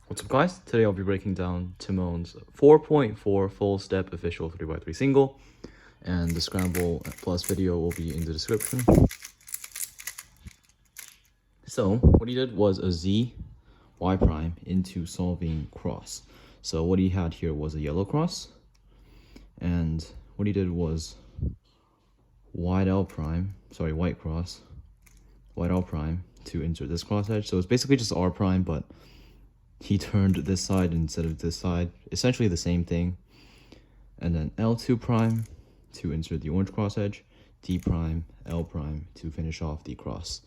What's up guys, today I'll be breaking down Tymon's 4.4 full step official 3x3 single, and the scramble plus video will be in the description. So what he did was a Z Y prime into solving cross. So what he had here was a yellow cross, and what he did was white L prime, sorry, white cross, white L prime to insert this cross edge. So it's basically just R prime, but he turned this side instead of this side, essentially the same thing. And then L2 prime to insert the orange cross edge, D prime, L prime to finish off the cross.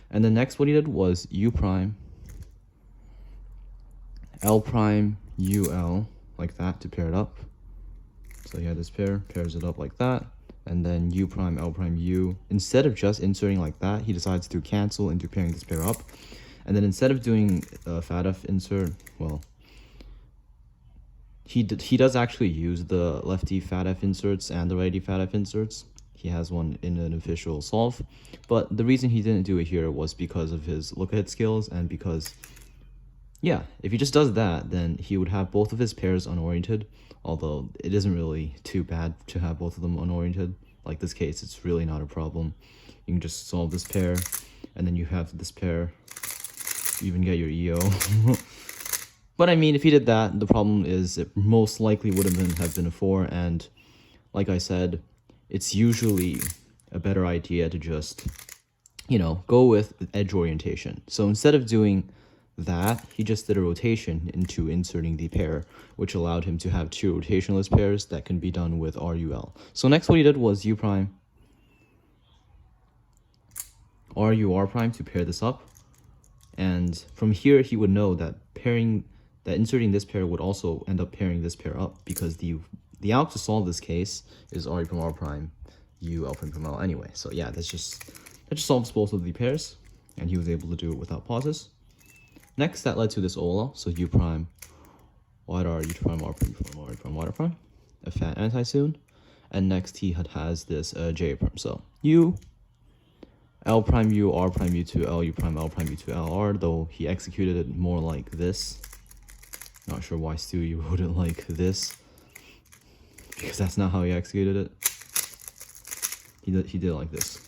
And then next what he did was U prime, L prime, UL, like that to pair it up. So he had this pair, pairs it up like that, and then U prime, L prime, U. Instead of just inserting like that, he decides to cancel into pairing this pair up. And then instead of doing a FATF insert, well, he does actually use the lefty FATF inserts and the righty FATF inserts. He has one in an official solve, but the reason he didn't do it here was because of his look-ahead skills, and because, yeah, if he just does that, then he would have both of his pairs unoriented, although it isn't really too bad to have both of them unoriented. Like this case, it's really not a problem. You can just solve this pair, and then you have this pair, even get your EO. But I mean, if he did that, the problem is it most likely would have been a 4, and like I said, it's usually a better idea to just, you know, go with edge orientation. So instead of doing that, he just did a rotation into inserting the pair, which allowed him to have two rotationless pairs that can be done with RUL. So next what he did was U prime, RU R prime to pair this up. And from here, he would know that inserting this pair would also end up pairing this pair up, because the out to solve this case is RU prime R prime, U L prime L anyway. So yeah, that just solves both of the pairs, and he was able to do it without pauses. Next, that led to this OLA, so U prime, white R, U prime R prime, U prime R prime, white R prime, a fat anti-soon. And next he has this J prime, so U, L prime U, R prime U to L, U prime L prime U to L, R, though he executed it more like this. Not sure why Stu you wrote it like this, because that's not how he executed it. He did it like this.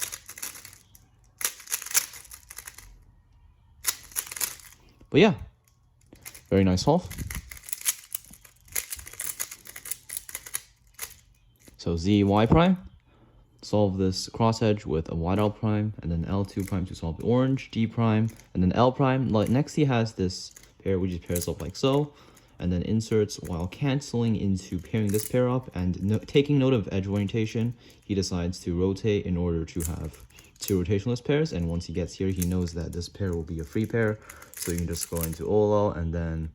But yeah, very nice solve. So Z Y prime, solve this cross edge with a white L prime, and then L2 prime to solve the orange, D prime, and then L prime. Like next he has this pair which just pairs up like so, and then inserts while canceling into pairing this pair up, and taking note of edge orientation, he decides to rotate in order to have two rotationless pairs. And once he gets here, he knows that this pair will be a free pair, so you can just go into OLO. And then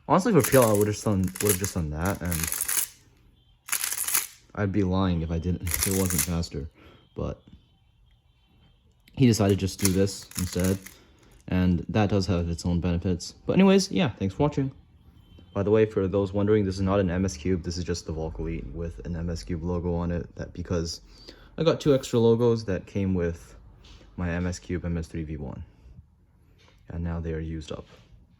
honestly for PL, I would have just done that, and I'd be lying if it wasn't faster. But he decided to just do this instead, and that does have its own benefits. But anyways, yeah, thanks for watching. By the way, for those wondering, this is not an MS Cube. This is just the Volcolite with an MS Cube logo on it, because I got 2 extra logos that came with my MS Cube MS3 V1, and now they are used up.